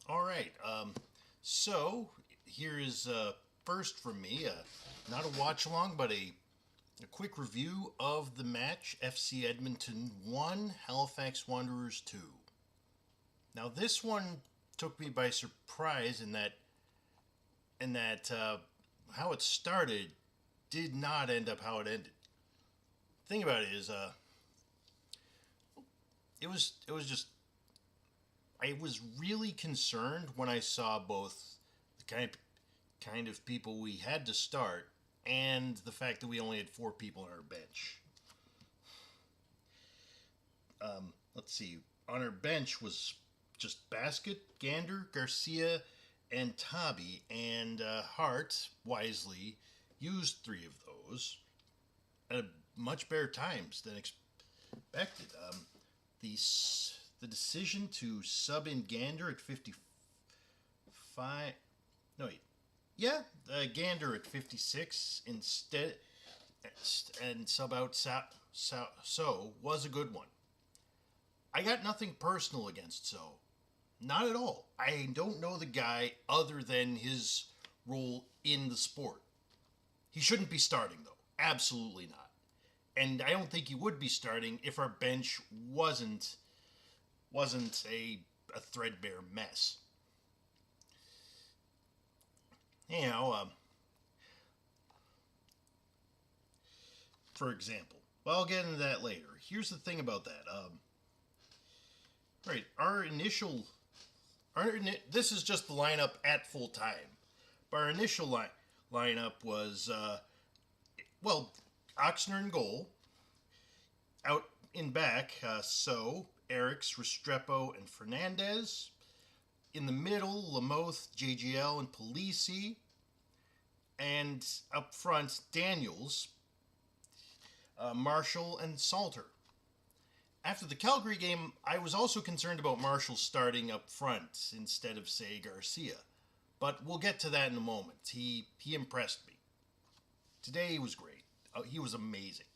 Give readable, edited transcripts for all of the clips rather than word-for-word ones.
All right. So here is first from me, not a watch along, but a quick review of the match. FC Edmonton 1, Halifax Wanderers 2. Now this one took me by surprise in that how it started did not end up how it ended. The thing about it is, it was just I was really concerned when I saw both the kind of people we had to start and the fact that we only had four people on our bench. Let's see. On our bench was just Basket, Gander, Garcia, and Tabi, and Hart wisely used three of those at much better times than expected. The the decision to sub in Gander at 55. No, wait. Yeah, Gander at 56 instead, and sub out So was a good one. I got nothing personal against So. Not at all. I don't know the guy other than his role in the sport. He shouldn't be starting, though. Absolutely not. And I don't think he would be starting if our bench wasn't a threadbare mess. For example, well, I'll get into that later. Here's the thing about that. Right, this is just the lineup at full time. But our initial lineup was, Oxner in goal. Out in back, Eriks, Restrepo, and Fernandez. In the middle, Lamoth, JGL, and Polisi. And up front, Daniels, Marshall, and Salter. After the Calgary game, I was also concerned about Marshall starting up front instead of, say, Garcia. But we'll get to that in a moment. He impressed me. Today he was great. He was amazing.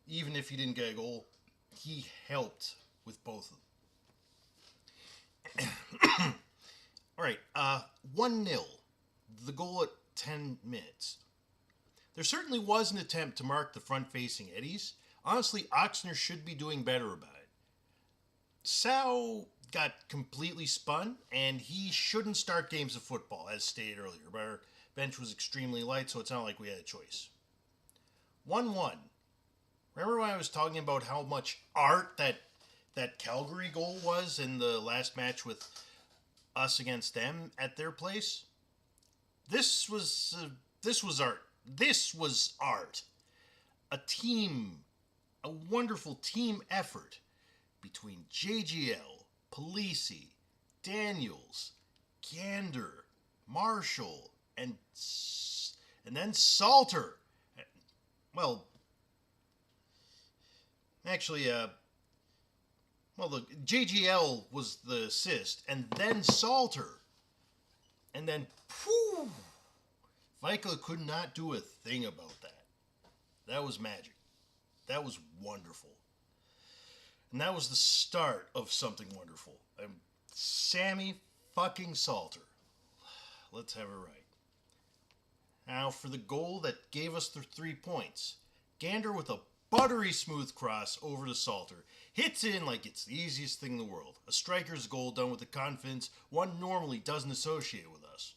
Even if he didn't get a goal, he helped with both of them. All right, 1-0. The goal at 10 minutes. There certainly was an attempt to mark the front-facing Eddies. Honestly, Oxner should be doing better about it. Sal got completely spun, and he shouldn't start games of football, as stated earlier. But our bench was extremely light, so it's not like we had a choice. 1-1. Remember when I was talking about how much art that Calgary goal was in the last match with us against them at their place? This was art. This was art. A wonderful team effort between JGL, Polisi, Daniels, Gander, Marshall, and then Salter. Well, actually, the JGL was the assist, and then Salter, and then whew, Vika could not do a thing about that. That was magic. That was wonderful. And that was the start of something wonderful. Sammy fucking Salter. Let's have it right. Now for the goal that gave us the 3 points. Gander with a buttery smooth cross over to Salter. Hits in like it's the easiest thing in the world. A striker's goal done with the confidence one normally doesn't associate with us.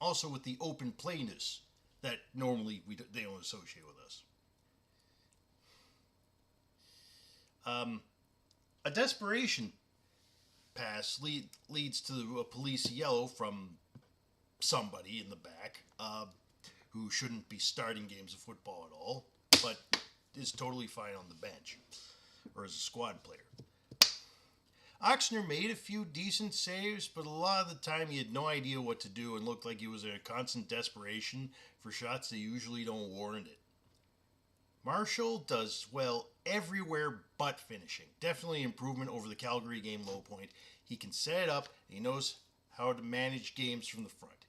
Also with the open playness that normally they don't associate with us. A desperation pass leads to a police yellow from somebody in the back who shouldn't be starting games of football at all, but is totally fine on the bench or as a squad player. Oxner made a few decent saves, but a lot of the time he had no idea what to do and looked like he was in a constant desperation for shots that usually don't warrant it. Marshall does well everywhere but finishing. Definitely improvement over the Calgary game low point. He can set it up, and he knows how to manage games from the front.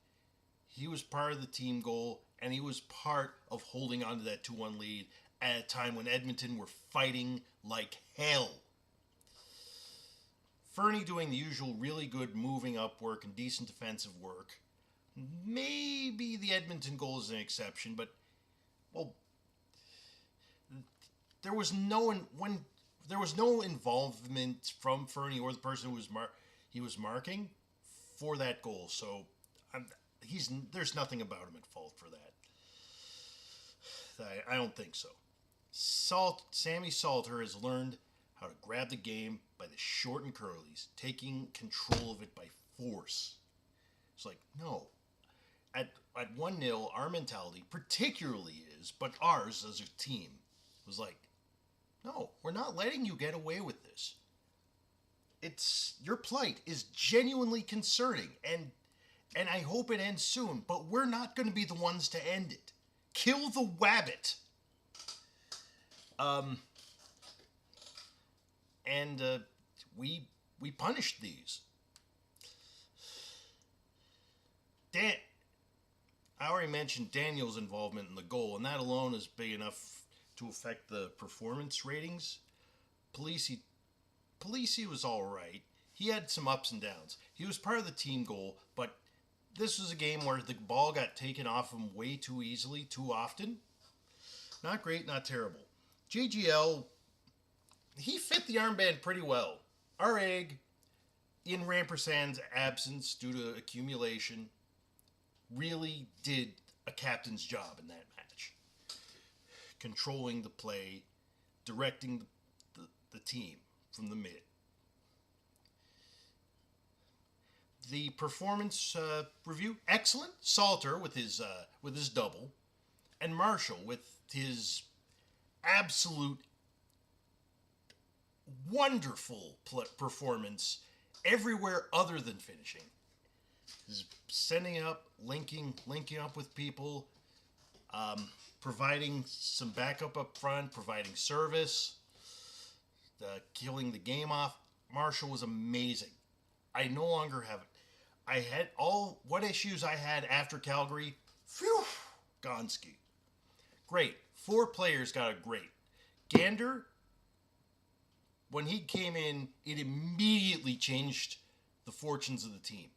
He was part of the team goal, and he was part of holding on to that 2-1 lead at a time when Edmonton were fighting like hell. Ferny doing the usual really good moving up work and decent defensive work. Maybe the Edmonton goal is an exception, but, well, there was no involvement from Ferny or the person who was marking for that goal. So there's nothing about him at fault for that. I don't think so. Sammy Salter has learned how to grab the game by the short and curlies, taking control of it by force. It's like, no. At 1-0, our mentality, particularly but ours as a team, was like, no, we're not letting you get away with this. Your plight is genuinely concerning, and I hope it ends soon, but we're not going to be the ones to end it. Kill the wabbit. We punished these. I already mentioned Daniel's involvement in the goal, and that alone is big enough to affect the performance ratings. Polisi was all right. He had some ups and downs. He was part of the team goal, but this was a game where the ball got taken off him way too easily, too often. Not great, not terrible. JGL, he fit the armband pretty well. Our egg, in Rampersand's absence due to accumulation, really did a captain's job in that match. Controlling the play, directing the team from the mid. The performance review, excellent. Salter with his double, and Marshall with his absolute wonderful performance everywhere other than finishing. He's sending up, linking up with people, providing some backup up front, providing service, killing the game off. Marshall was amazing. I no longer have it. I had what issues I had after Calgary. Phew, Gonski. Great. 4 players got a great. Gander, when he came in, it immediately changed the fortunes of the team.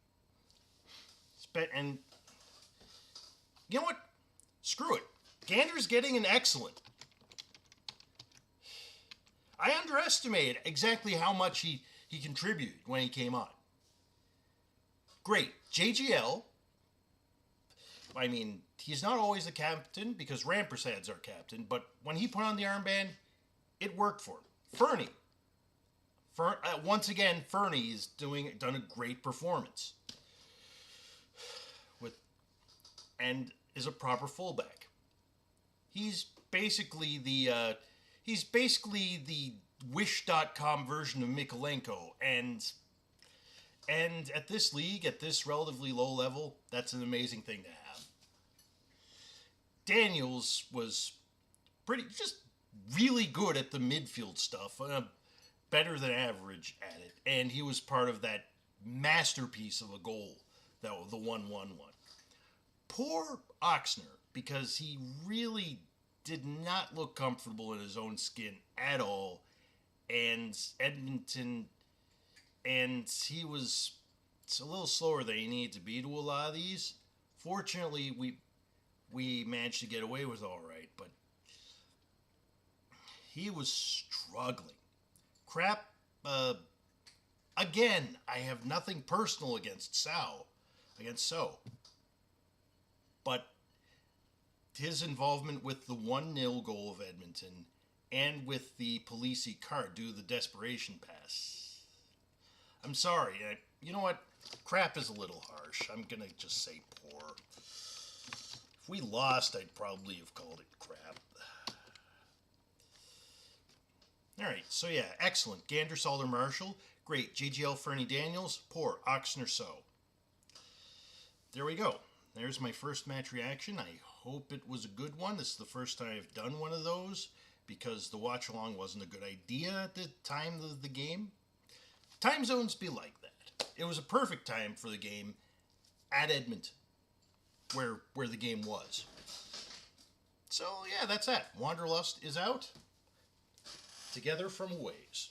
And you know what? Screw it. Gander's getting an excellent. I underestimated exactly how much he contributed when he came on. Great. JGL, I mean, he's not always the captain because Rampersad's our captain, but when he put on the armband, it worked for him. Ferny. Once again, Ferny is done a great performance. And is a proper fullback. He's basically the Wish.com version of Mikolenko, and at this league, at this relatively low level, that's an amazing thing to have. Daniels was just really good at the midfield stuff, better than average at it, and he was part of that masterpiece of a goal, the 1-1-1. Poor Oxner, because he really did not look comfortable in his own skin at all, and Edmonton, and he was a little slower than he needed to be to a lot of these. Fortunately, we managed to get away with all right, but he was struggling. Crap, again, I have nothing personal against So, but his involvement with the 1-0 goal of Edmonton and with the Polisi card due to the desperation pass. I'm sorry. You know what? Crap is a little harsh. I'm going to just say poor. If we lost, I'd probably have called it crap. All right. So, yeah. Excellent. Gander, Salter, Marshall. Great. JGL, Ferny, Daniels. Poor. Oxner, So. There we go. There's my first match reaction. I hope it was a good one. This is the first time I've done one of those because the watch-along wasn't a good idea at the time of the game. Time zones be like that. It was a perfect time for the game at Edmonton, where the game was. So, yeah, that's that. Wanderlust is out. Together from Ways.